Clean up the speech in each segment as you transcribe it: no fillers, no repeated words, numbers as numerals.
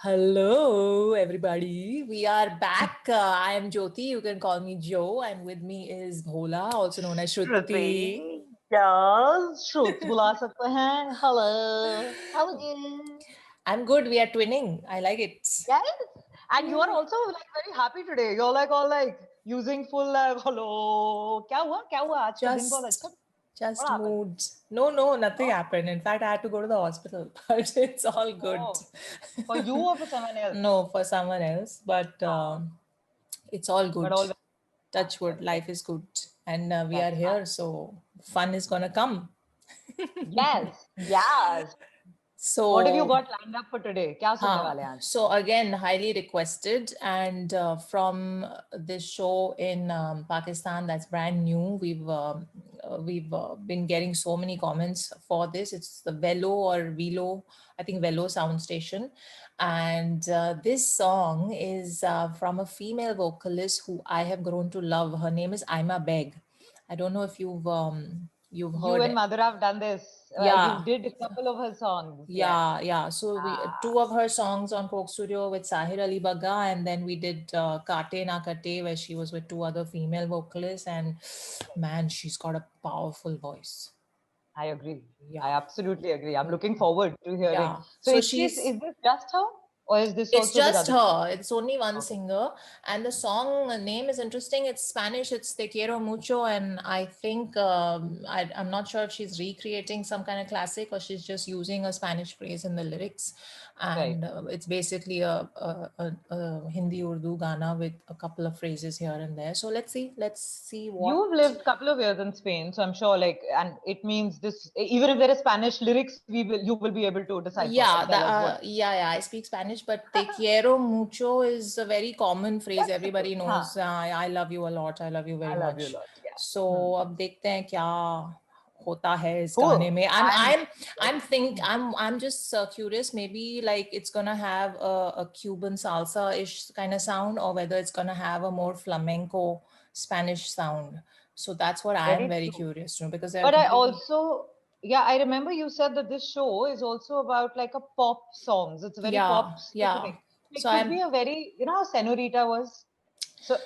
Hello, everybody. We are back. I am Jyoti. You can call me Joe. And with me is Bhola, also known as Shruti. Shruti yes श्रुत बुला सकते हैं hello how are you I'm good. We are twinning. I like it. yes and you are also like very happy today you're like all like using full like hello क्या हुआ आज का दिन बहुत अच्छा Just what happened moods. No, nothing oh, happened. In fact, I had to go to the hospital, but it's all good. oh for you or for someone else No, for someone else, but oh, it's all but good. all Touch wood, that's life is good. And we are that's here, so fun is gonna come. yes what have you So, got lined up for today क्या सुनने वाले हैं आज so again, highly requested, and from this show in Pakistan that's brand new, we've been getting so many comments for this. It's the Velo or Velo, I think Velo sound station, and this song is from a female vocalist who I have grown to love. Her name is Aima Beg. I don't know if you've you heard and it. Mother have done this you Yeah, did a couple of her songs yes yeah. So we ah. two of her songs on Coke Studio with Sahir Ali Bagga, and then we did Kate Na Kate, where she was with two other female vocalists, and man, she's got a powerful voice. I agree. Yeah, I absolutely agree. I'm looking forward to hearing. yeah. So So is this just her or is this it's also with just other people? her. It's only one Okay. singer, and the song name is interesting. It's Spanish. It's Te Quiero Mucho, and I think I'm not sure if she's recreating some kind of classic or she's just using a Spanish phrase in the lyrics. Right. And it's basically a Hindi Urdu Gana with a couple of phrases here and there. So let's see what. You've lived a couple of years in Spain, so I'm sure like and it means this even if there is Spanish lyrics, you will be able to decipher Yeah, and tell us what. yeah. I speak Spanish, but te quiero mucho is a very common phrase. Everybody हाँ, knows. I love you a lot. I love you very I love you a much. lot. Yeah. So अब देखते हैं क्या होता है इस Cool. गाने में. I'm I'm just curious. Maybe like it's gonna have a Cuban salsa-ish kind of sound, or whether it's gonna have a more flamenco Spanish sound. So that's what I am very very true. curious to know, because they're But I completely. also, yeah, I remember you said that this show is also about like a pop songs. It's very Yeah, pop yeah. specific. It So could I'm be a very, you know how Senorita was? So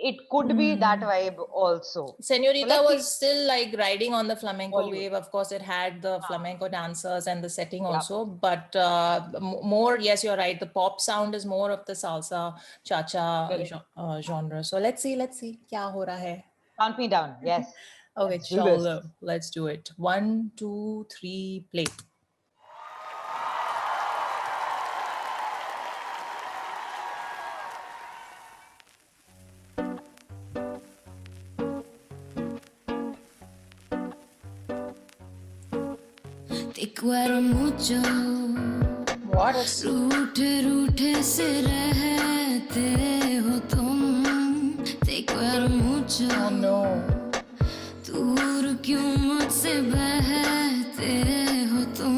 it could be that vibe also. So Senorita let's see. was still like riding on the flamenco Bollywood. wave. Of course, it had the flamenco dancers and the setting Yep. also, but more, yes, you're right. The pop sound is more of the salsa cha-cha Correct. genre. So let's see, kya ho raha hai. Count me down. Yes. Okay, Let's do this. chalo, let's do it. 1, 2, 3, play. Te quiero mucho. What a रूठे रूठे से रहते हो तुम. Te quiero mucho. oh no. दूर क्यों मुझसे बहते हो तुम.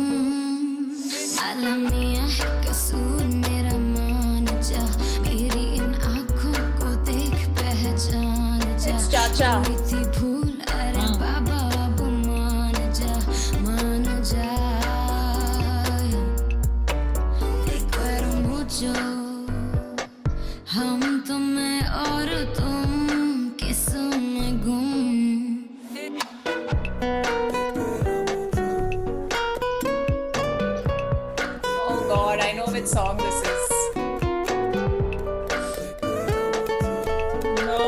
आला मिया है कसूर मेरा मान जा. मेरी इन आँखों को देख पहचान जा. It's cha-cha. हुई थी भूल अरे बाबा अब मान जा. Te quiero mucho. हम तो मैं और तुम किस्सों में गुम. Oh God, I know which song this is. No.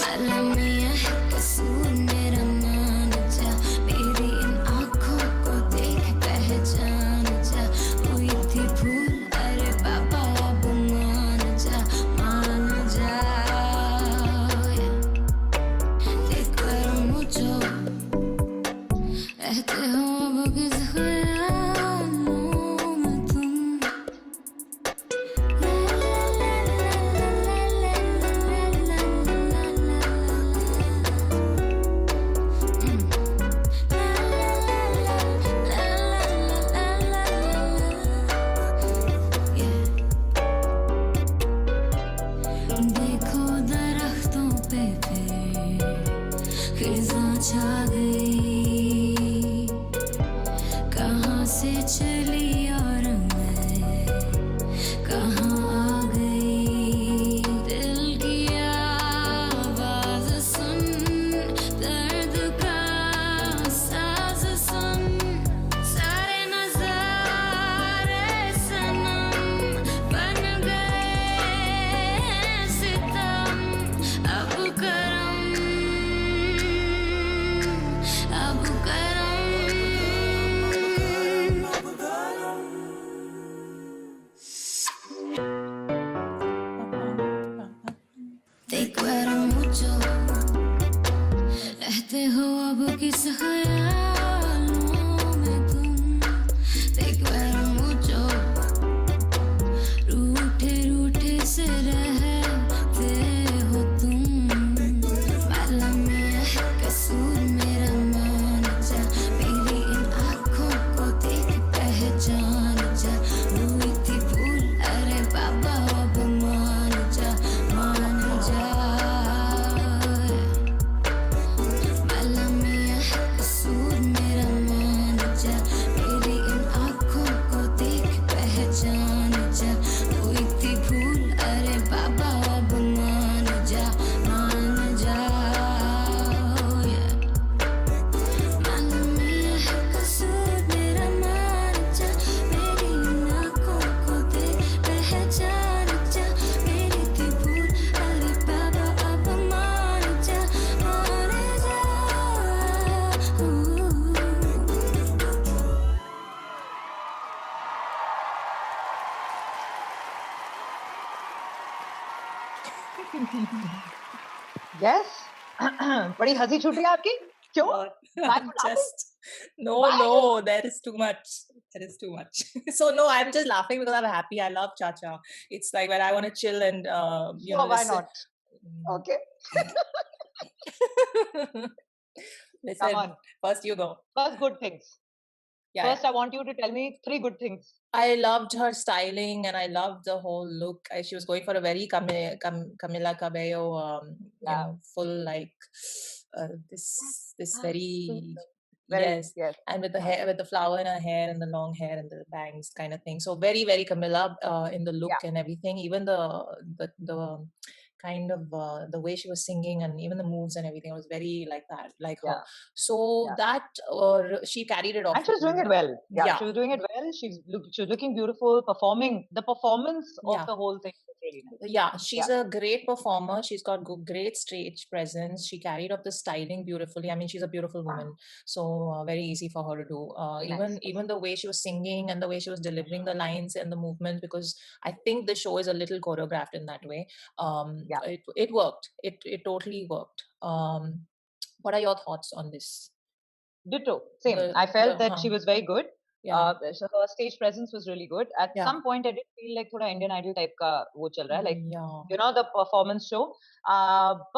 आला मिया है कसूर मेरा मान जा. मेरी इन आँखों को देख पहचान जा. हुई थी भूल अरे बाबा अब मान जा. Te quiero mucho. रहते हो अब किस ख्यालों में तुम. देखो दरख्तों पे फिर खिज़ां छा गई. से चली और मैं कहाँ आ गई। दिल की आवाज़ सुन, दर्द का साज सुन, सारे नज़ारे सनम बन गए सितम। अब करम, अब करम। Te quiero mucho, रहते हो अब किस ख्यालों में तुम। Te quiero mucho, रूठे रूठे से रहते हो तुम। मालूम है कसूर मेरा, मान जा मेरी इन आँखों को देख पहचान जा। हुई थी भूल, अरे बाबा अब मान जा, मान जा। मालूम है कसूर मेरा, मान जा मेरी इन आँखों को देख पहचान जा। हुई थी भूल, अरे बाबा अब मान जा, मान जा। मालूम है कसूर मेरा, मान जा मेरी इन आँखों को देख पहचान जा। मेरी थी भूल, अरे बाबा अब मान जा, मान जा। Yes. बड़ी हंसी छूट रही है आपकी, क्यों? God, Why I'm you laughing? just no, Why? no, there is too much. There is too much. So no, I'm just laughing because I'm happy. I love cha-cha. It's like when I want to chill and you Sure, know, why listen. not? Okay. Listen, Come on. first you go. First, good things. Yeah, First, I want you to tell me 3 good things. I loved her styling and I loved the whole look. She was going for a very Camila Cabello, you Yeah. know, full like this very Very, yes, yes. and with the hair, with the flower in her hair and the long hair and the bangs kind of thing. So very very Camila in the look and everything. Even the kind of the way she was singing and even the moves and everything was very like that, like her. Yeah. So Yeah. that she carried it off. And she's doing it well. Yeah, Yeah. she was doing it well. She was looking beautiful, performing. The performance of Yeah. the whole thing was really nice. Yeah, she's a great performer. She's got great stage presence. She carried up the styling beautifully. I mean, she's a beautiful woman, so very easy for her to do. Even the way she was singing and the way she was delivering the lines and the movement, because I think the show is a little choreographed in that way. Yeah. It worked. It totally worked. What are your thoughts on this? Ditto. Same. The- I felt the- that she was very good. Yeah. So her stage presence was really good. At Yeah. some point, I did feel like thoda Indian Idol type ka wo chal raha hai, like Yeah. you know, the performance show.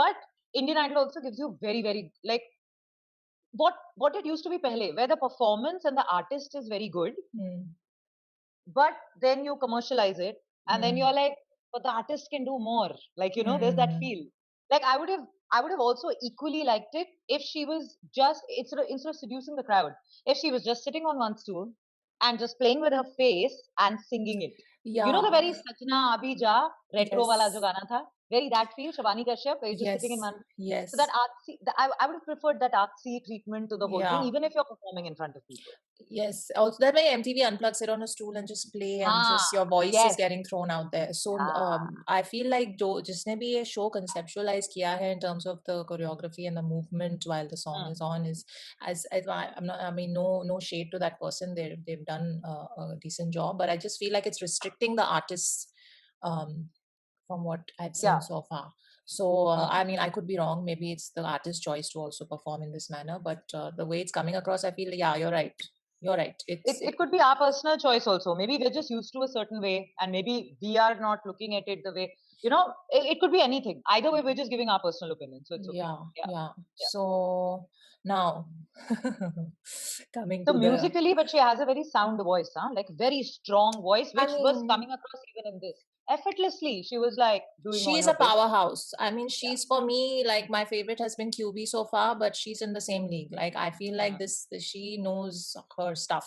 But Indian Idol also gives you very very like what it used to be pehle, where the performance and the artist is very good, Hmm. but then you commercialize it, and then Hmm. you're like, but the artist can do more. Like, you know, there's that Hmm. feel. Like I would have also equally liked it if she was just instead of seducing the crowd, if she was just sitting on one stool and just playing with her face and singing it. Yeah. You know the very Sajna Abhi Ja retro wala Yes. jo gana tha? Very that feel, Shabani Kashyap, where you're just Yes. sitting in one. Yes. So that artsy, I would have preferred that artsy treatment to the whole thing, Yeah. even if you're performing in front of people. Yes. Also, that way MTV Unplugged, sit on a stool and just play, and just your voice is yes. getting thrown out there. So I feel like जिसने भी ये show conceptualize किया है in terms of the choreography and the movement while the song is on is I'm not, I mean, no shade to that person. They've done a decent job, but I just feel like it's restricting the artists from what I've seen Yeah. so far. So I mean, I could be wrong. Maybe it's the artist's choice to also perform in this manner, but the way it's coming across, I feel yeah, you're right. You're right. It could be our personal choice also. Maybe we're just used to a certain way, and maybe we are not looking at it the way, you know, it could be anything. Either way, we're just giving our personal opinion. So it's okay. Yeah. So now coming So to musically, but she has a very sound voice, huh? Like very strong voice, which was coming across even in this. Effortlessly, she was like doing. She's a powerhouse. I mean, she's for me, like my favorite has been QB so far, but she's in the same league. Like I feel like this she knows her stuff.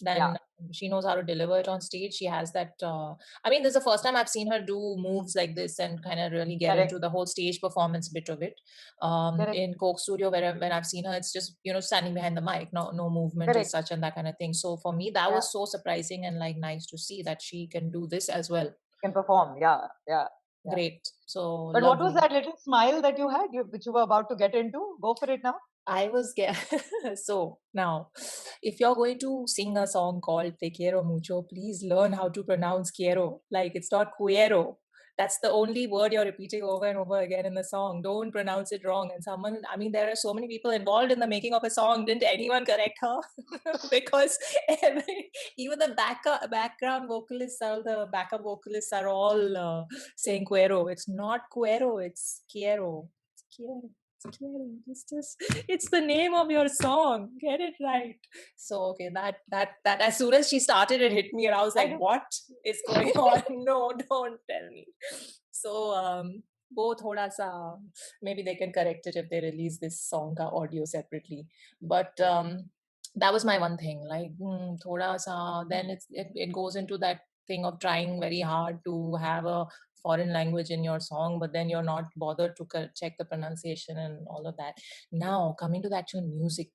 then she knows how to deliver it on stage. She has that. I mean, this is the first time I've seen her do moves like this and kind of really get Correct. into the whole stage performance bit of it. Correct. In Coke Studio, when I've seen her, it's just standing behind the mic, no movement as Correct. such and that kind of thing. So for me, that Yeah. was so surprising and like nice to see that she can do this as well. Can perform. Yeah. Yeah. Great. So But what was lovely. that little smile that you had, which you were about to get into? Go for it now. I was so now, if you're going to sing a song called Te Quiero Mucho, please learn how to pronounce quiero. Like it's not quiero. That's the only word you're repeating over and over again in the song. Don't pronounce it wrong. And someone, I mean, there are so many people involved in the making of a song. Didn't anyone correct her? Because even the background vocalists or the backup vocalists are all saying quiero. It's not quiero. It's quiero. It's quiero. It's the name of your song. Get it right. So okay, that as soon as she started, it hit me, and I was like, "What is going on? No, don't tell me." So both thoda sa, maybe they can correct it if they release this song ka audio separately. But that was my one thing. Like thoda sa. Then it goes into that thing of trying very hard to have a foreign language in your song, but then you're not bothered to check the pronunciation and all of that. Now coming to the actual music,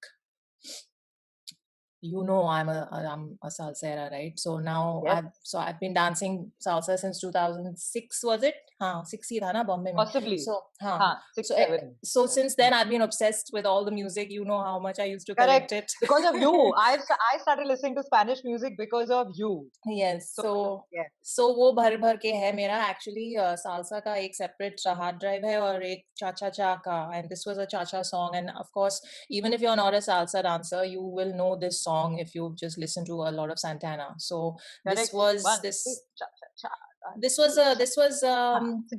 I'm a salsera, right? So now I've been dancing salsa since 2006, was it? 6 ही था ना Bombay में. Possibly. So 6, 7. So since then I've been obsessed with all the music. You know how much I used to collect it. Because of you. I started listening to Spanish music because of you. Yes. So वो भर के है मेरा. Actually salsa का एक separate hard drive है और एक cha-cha-cha का, and this was a cha-cha song. And of course, even if you're not a salsa dancer, you will know this song if you've just listened to a lot of Santana. So this was the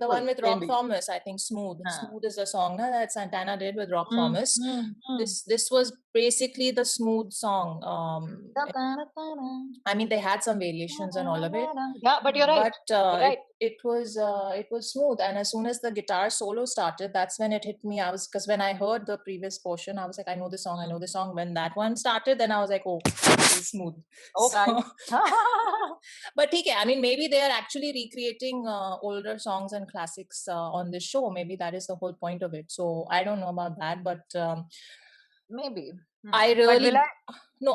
one with Rock Thomas, I think. Smooth is the song that Santana did with Rock Thomas. This was basically the Smooth song. I mean, they had some variations and all of it. Yeah, but you're right. But it was smooth, and as soon as the guitar solo started, that's when it hit me. Because when I heard the previous portion, I was like, I know this song. When that one started, then I was like, oh, it's smooth. Okay. But okay, I mean, maybe they are actually recreating older songs and classics on this show. Maybe that is the whole point of it. So I don't know about that, but maybe. I really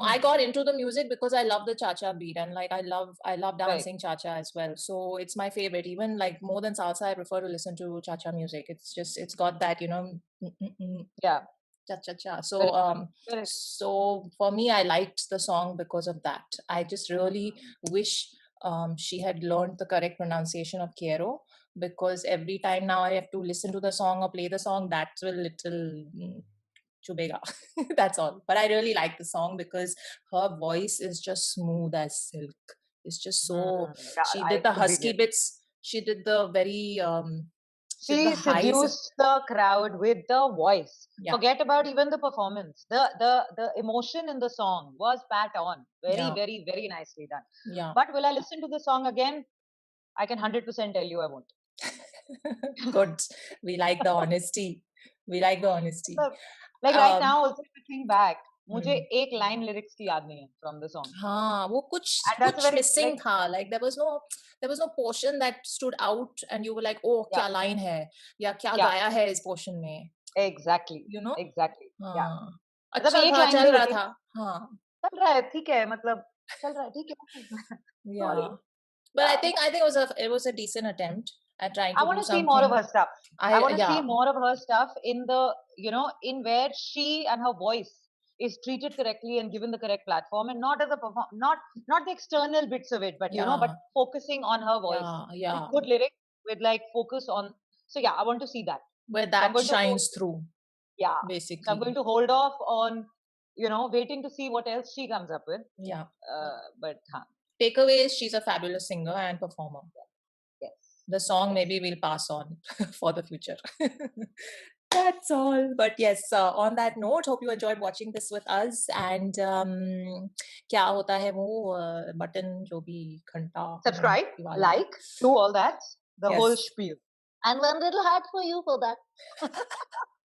I got into the music because I love the cha-cha beat, and like I love dancing cha-cha as well. So it's my favorite. Even like more than salsa, I prefer to listen to cha-cha music. It's got that, cha-cha-cha. So for me, I liked the song because of that. I just really wish she had learned the correct pronunciation of quiero, because every time now I have to listen to the song or play the song, that's a little chubega. That's all. But I really like the song because her voice is just smooth as silk. It's just so. She did the husky bits. She did the very. She seduced the crowd with the voice. Yeah. Forget about even the performance. The emotion in the song was pat on. Very, very, very nicely done. Yeah. But will I listen to the song again? I can 100% tell you I won't. Good. We like the honesty. Like right now, also if I think back, मुझे एक line lyrics की याद नहीं है from the song. हाँ, वो कुछ missing था. Like there was no portion that stood out, and you were like, oh, क्या line है, या क्या गाया है इस portion में. Exactly. Exactly. Yeah. अच्छा था, चल रहा था. हाँ. चल रहा है, ठीक है, मतलब चल रहा है, ठीक है. Yeah. But I think it was a decent attempt at trying to do something. I want to see more of her stuff. I want to see more of her stuff in the, in where she and her voice is treated correctly and given the correct platform, and not as a not the external bits of it, but but focusing on her voice. Yeah. Good lyrics with like focus on. So I want to see that. Where that shines through. Yeah. Basically. So I'm going to hold off on, waiting to see what else she comes up with. Yeah. But takeaway is she's a fabulous singer and performer. Yes. The song maybe we'll pass on for the future. That's all. But yes, on that note, hope you enjoyed watching this with us. And क्या होता है वो button जो भी घंटा. Subscribe, like, do all that, the whole spiel. And one little heart for you for that.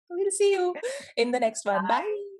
We'll see you in the next one. Bye.